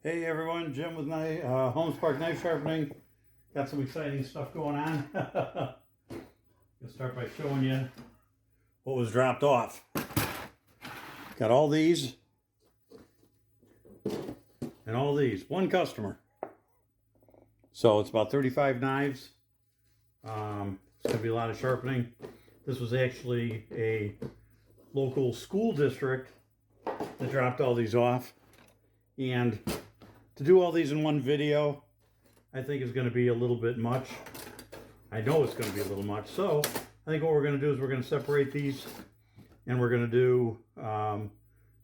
Hey everyone, Jim with Holmes Park Knife Sharpening. Got some exciting stuff going on. I'll start by showing you what was dropped off. Got all these and all these. One customer. So it's about 35 knives. It's going to be a lot of sharpening. This was actually a local school district that dropped all these off. And to do all these in one video, I think is going to be a little bit much. I know it's going to be a little much. So I think what we're going to do is we're going to separate these and we're going to do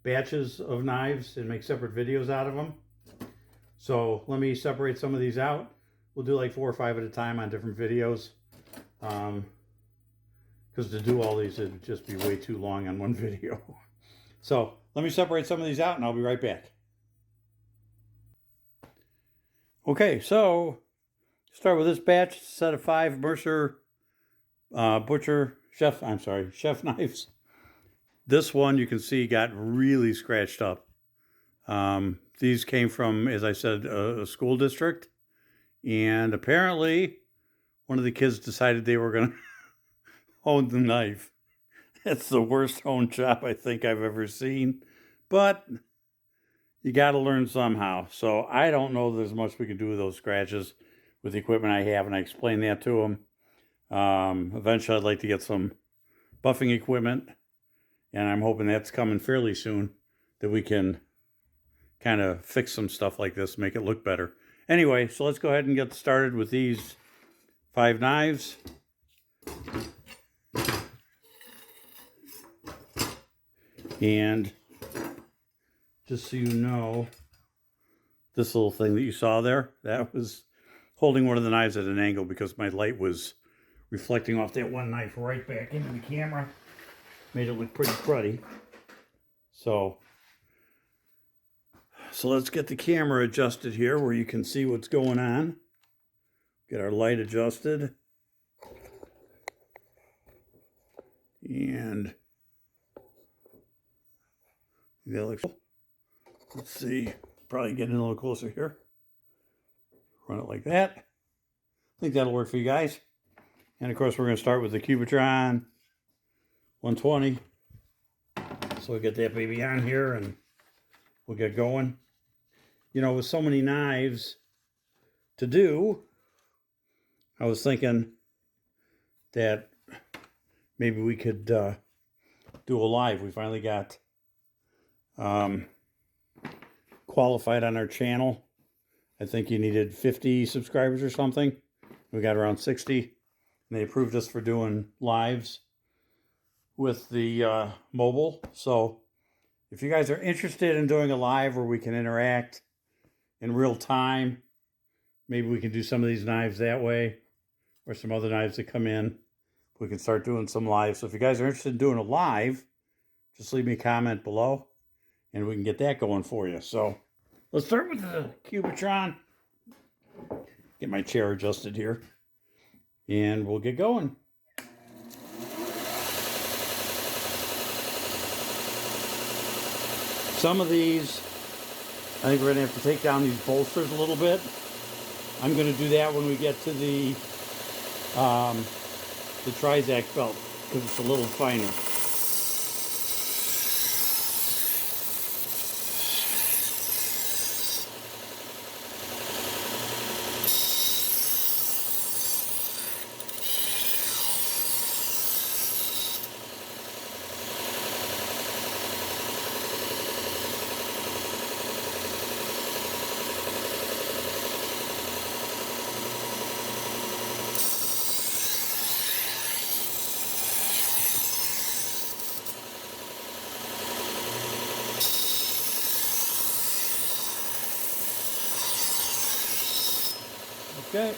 batches of knives and make separate videos out of them. So let me separate some of these out. We'll do like 4 or 5 at a time on different videos. Because to do all these, it would just be way too long on one video. So let me separate some of these out and I'll be right back. Okay, so start with this batch, set of 5 Mercer chef knives. This one you can see got really scratched up. These came from, as I said, a school district. And apparently one of the kids decided they were going to hone the knife. That's the worst honed job I think I've ever seen. But you got to learn somehow. So I don't know there's much we can do with those scratches with the equipment I have, and I explained that to them. Eventually I'd like to get some buffing equipment, and I'm hoping that's coming fairly soon, that we can kind of fix some stuff like this, make it look better. Anyway, so let's go ahead and get started with these 5 knives. And just so you know, this little thing that you saw there, that was holding one of the knives at an angle because my light was reflecting off that one knife right back into the camera. Made it look pretty cruddy. So let's get the camera adjusted here where you can see what's going on. Get our light adjusted. And that looks cool. Let's see, probably getting a little closer here. Run it like that. I think that'll work for you guys. And of course, we're going to start with the Cubitron 120. So we'll get that baby on here and we'll get going. You know, with so many knives to do, I was thinking that maybe we could do a live. We finally got qualified on our channel. I think you needed 50 subscribers or something. We got around 60, and they approved us for doing lives with the mobile. So if you guys are interested in doing a live where we can interact in real time, maybe we can do some of these knives that way, or some other knives that come in. We can start doing some live. So if you guys are interested in doing a live, just leave me a comment below and we can get that going for you. So let's start with the Cubitron. Get my chair adjusted here. And we'll get going. Some of these, I think we're going to have to take down these bolsters a little bit. I'm going to do that when we get to the Trizac belt, because it's a little finer. Okay.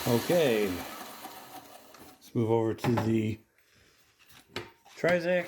Okay, let's move over to the Trizac.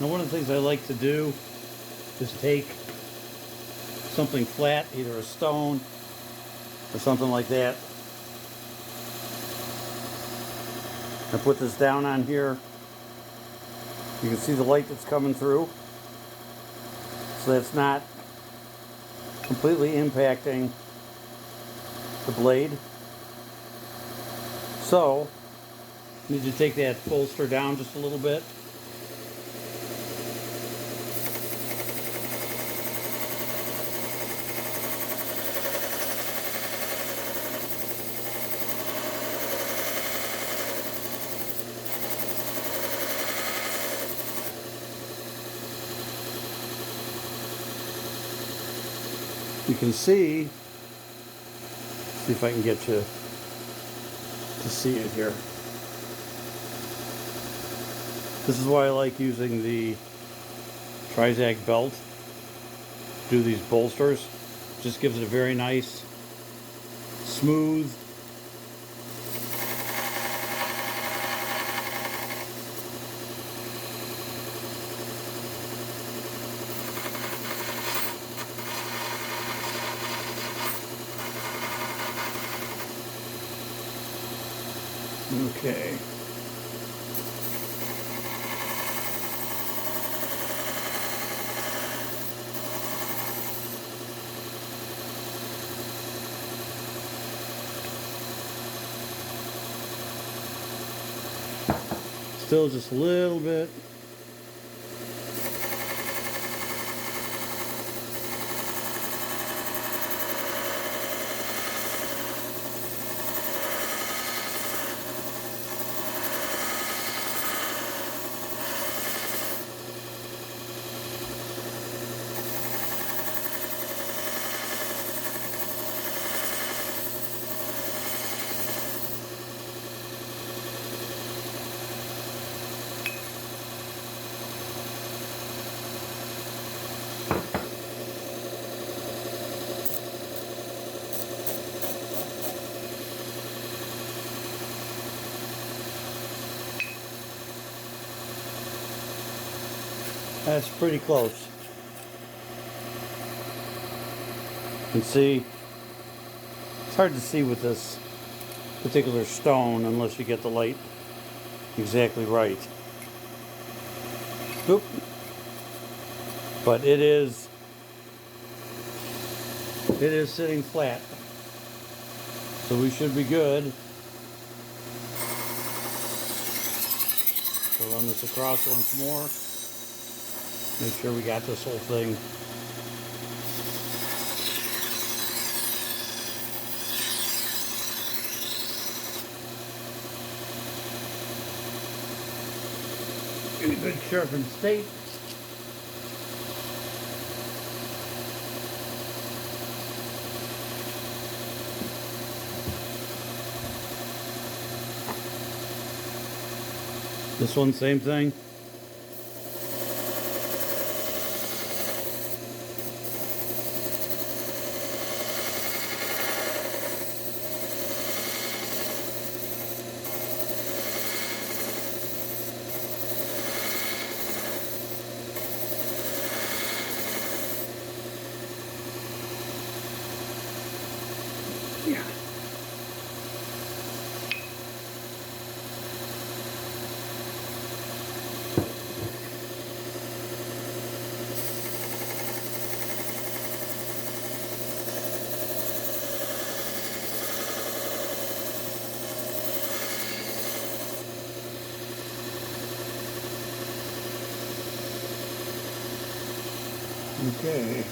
Now, one of the things I like to do is take something flat, either a stone or something like that, and put this down on here. You can see the light that's coming through, so that's not completely impacting the blade. So, you need to take that bolster down just a little bit. You can see if I can get you to see it here. This is why I like using the Trizac belt to do these bolsters. Just gives it a very nice, smooth, okay. Still just a little bit. That's pretty close. You can see, it's hard to see with this particular stone unless you get the light exactly right. Oop. But it is sitting flat. So we should be good. So run this across once more. Make sure we got this whole thing. In a good sharpened state. This one, same thing. Yeah. Okay.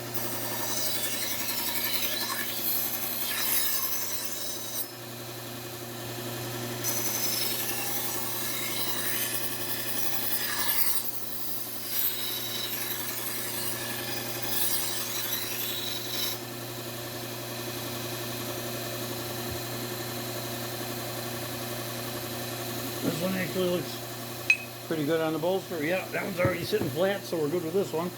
This one actually looks pretty good on the bolster. Yeah, that one's already sitting flat, so we're good with this one.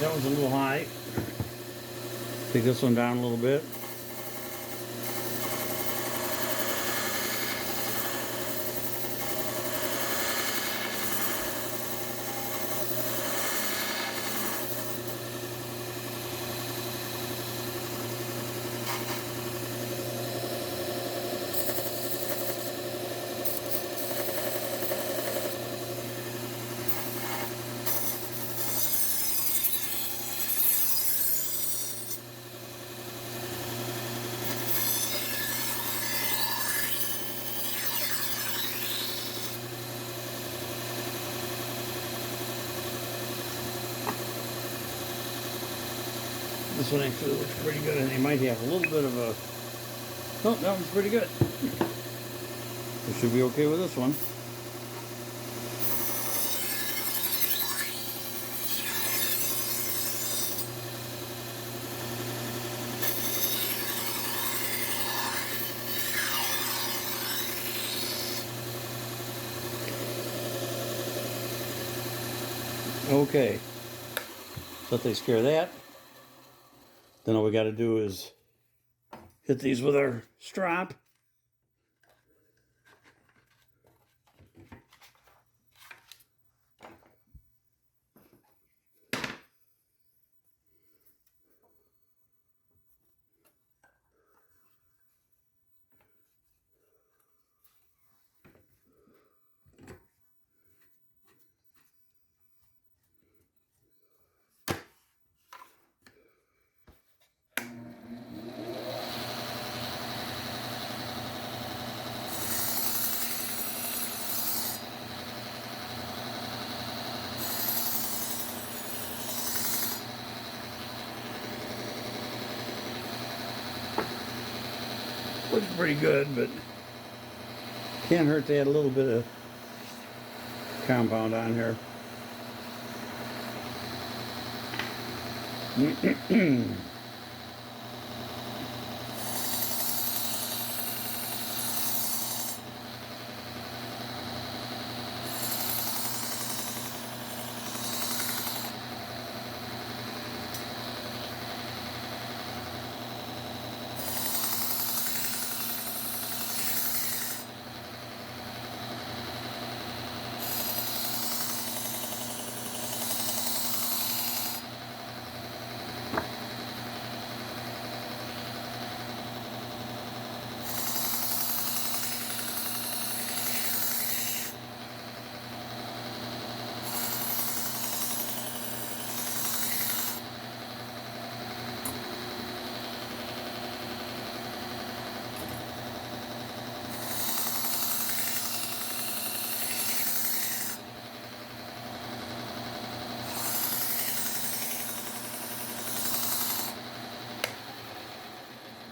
That one's a little high. Take this one down a little bit. This one actually looks pretty good, and they might have a little bit of a... Oh, that one's pretty good. We should be okay with this one. Okay, so that takes care of that. Then all we got to do is hit these with our strop. Looks pretty good, but can't hurt to add a little bit of compound on here.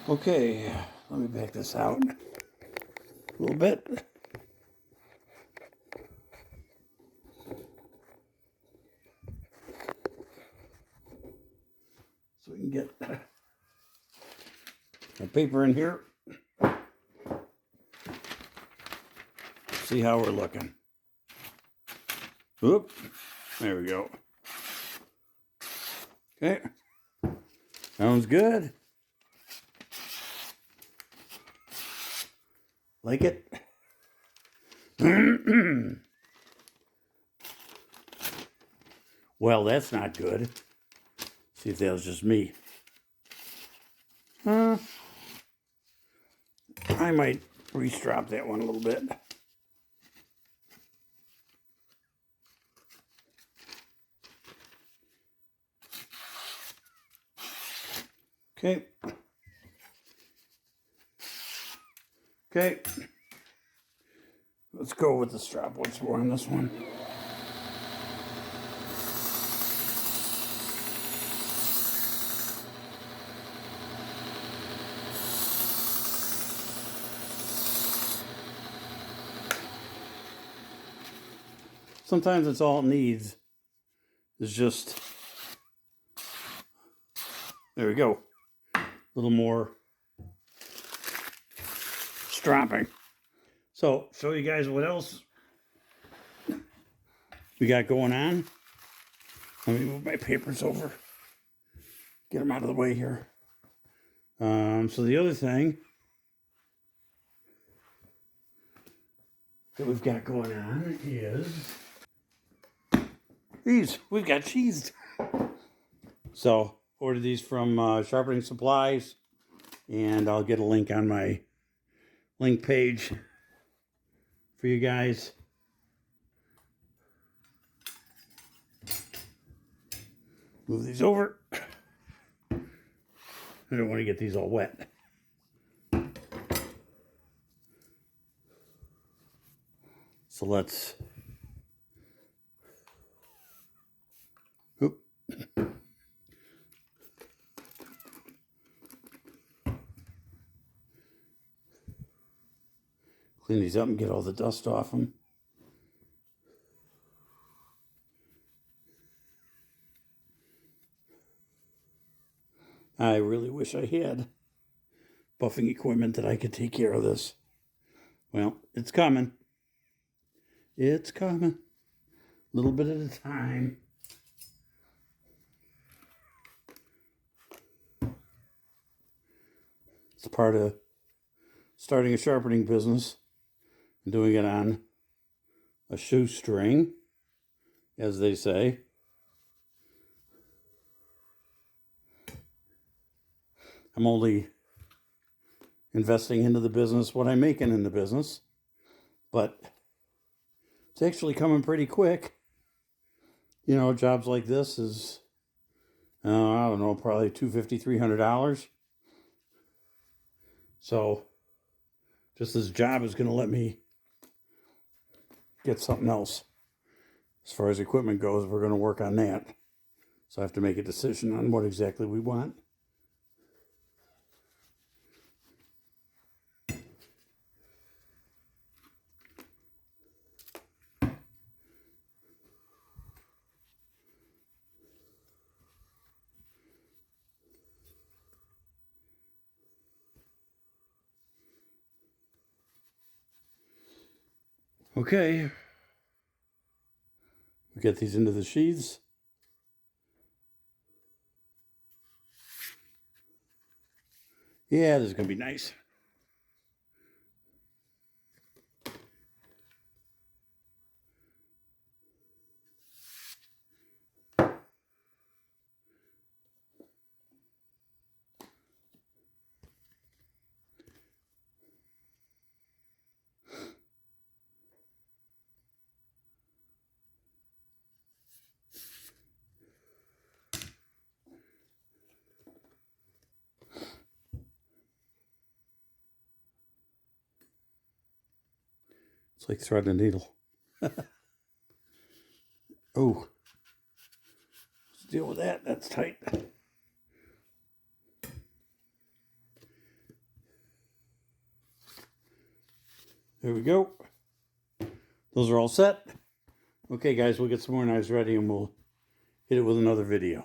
Okay, let me back this out a little bit. So we can get our paper in here. See how we're looking. Oop, there we go. Okay, sounds good. Like it? Well, that's not good. See if that was just me. I might re-strop that one a little bit. Okay. Okay. Let's go with the strap once more on this one. Sometimes it's all it needs is just, there we go, a little more stropping. So, show you guys what else we got going on. Let me move my papers over. Get them out of the way here. So the other thing that we've got going on is these. We've got cheese. So, ordered these from Sharpening Supplies, and I'll get a link on my link page for you guys. Move these over. I don't want to get these all wet. So let's clean these up and get all the dust off them. I really wish I had buffing equipment that I could take care of this. Well, it's coming. It's coming. A little bit at a time. It's part of starting a sharpening business and doing it on a shoestring, as they say. I'm only investing into the business what I'm making in the business, but it's actually coming pretty quick. You know, jobs like this is, I don't know, probably $250, $300. So just this job is going to let me get something else. As far as equipment goes, we're going to work on that. So I have to make a decision on what exactly we want. Okay. We get these into the sheaths. Yeah, this is going to be nice. It's like threading a needle. Oh, let's deal with that. That's tight. There we go. Those are all set. Okay, guys, we'll get some more knives ready and we'll hit it with another video.